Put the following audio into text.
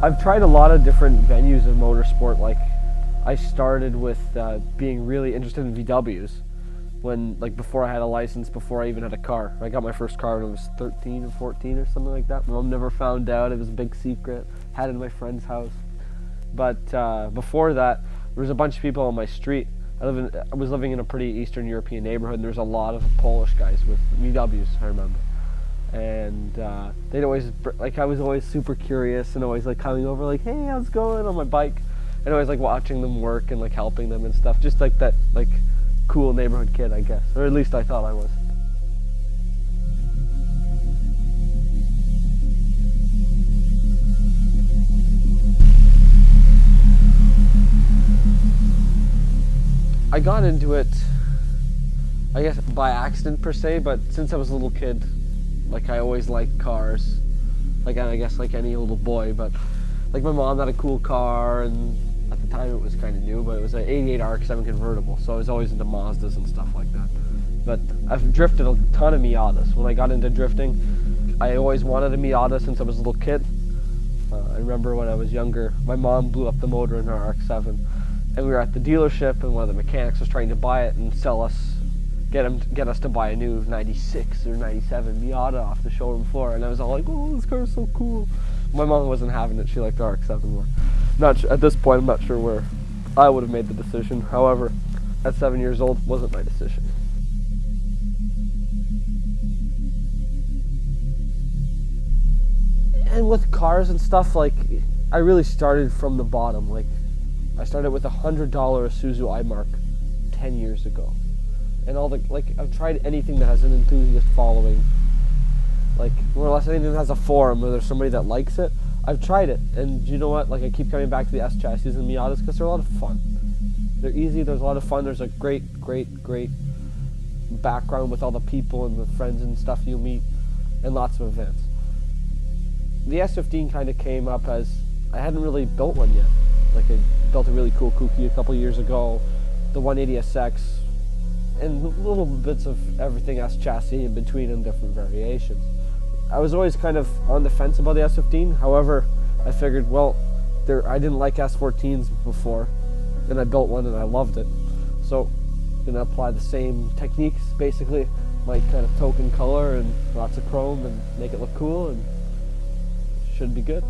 I've tried a lot of different venues of motorsport. Like, I started with being really interested in VWs when, like, before I had a license, before I even had a car. I got my first car when I was 13 or 14 or something like that. My mom never found out. It was a big secret. Had it in my friend's house. But before that, there was a bunch of people on my street. I was living in a pretty Eastern European neighborhood, and there was a lot of Polish guys with VWs, I remember. And they'd always, like, I was always super curious and always, like, coming over, like, hey, how's it going, on my bike, and always, like, watching them work and, like, helping them and stuff, just like that, like, cool neighborhood kid, I guess, or at least I thought I was. I got into it, I guess, by accident per se, but since I was a little kid, like, I always liked cars, like, I guess like any little boy, but like my mom had a cool car, and at the time it was kind of new, but it was an 88 RX-7 convertible, so I was always into Mazdas and stuff like that. But I've drifted a ton of Miatas. When I got into drifting, I always wanted a Miata since I was a little kid. I remember when I was younger, my mom blew up the motor in her RX-7, and we were at the dealership, and one of the mechanics was trying to buy it and sell us, get us to buy a new 96 or 97 Miata off the showroom floor, and I was all like, oh, this car is so cool. My mom wasn't having it. She liked the RX-7 more. At this point, I'm not sure where I would have made the decision. However, at 7 years old, wasn't my decision. And with cars and stuff, like, I really started from the bottom. Like, I started with a $100 Isuzu iMark 10 years ago. And all the, like, I've tried anything that has an enthusiast following, like, more or less anything that has a forum where there's somebody that likes it. I've tried it, and you know what, like, I keep coming back to the S chassis and Miatas because they're a lot of fun. They're easy, there's a lot of fun, there's a great background with all the people and the friends and stuff you meet, and lots of events. The S15 kind of came up as, I hadn't really built one yet. Like, I built a really cool Kuki a couple years ago, the 180SX, and little bits of everything S chassis in between in different variations. I was always kind of on the fence about the S15. However, I figured, well, I didn't like S14s before, and I built one and I loved it. So I'm gonna apply the same techniques, basically, like kind of token color and lots of chrome, and make it look cool, and should be good.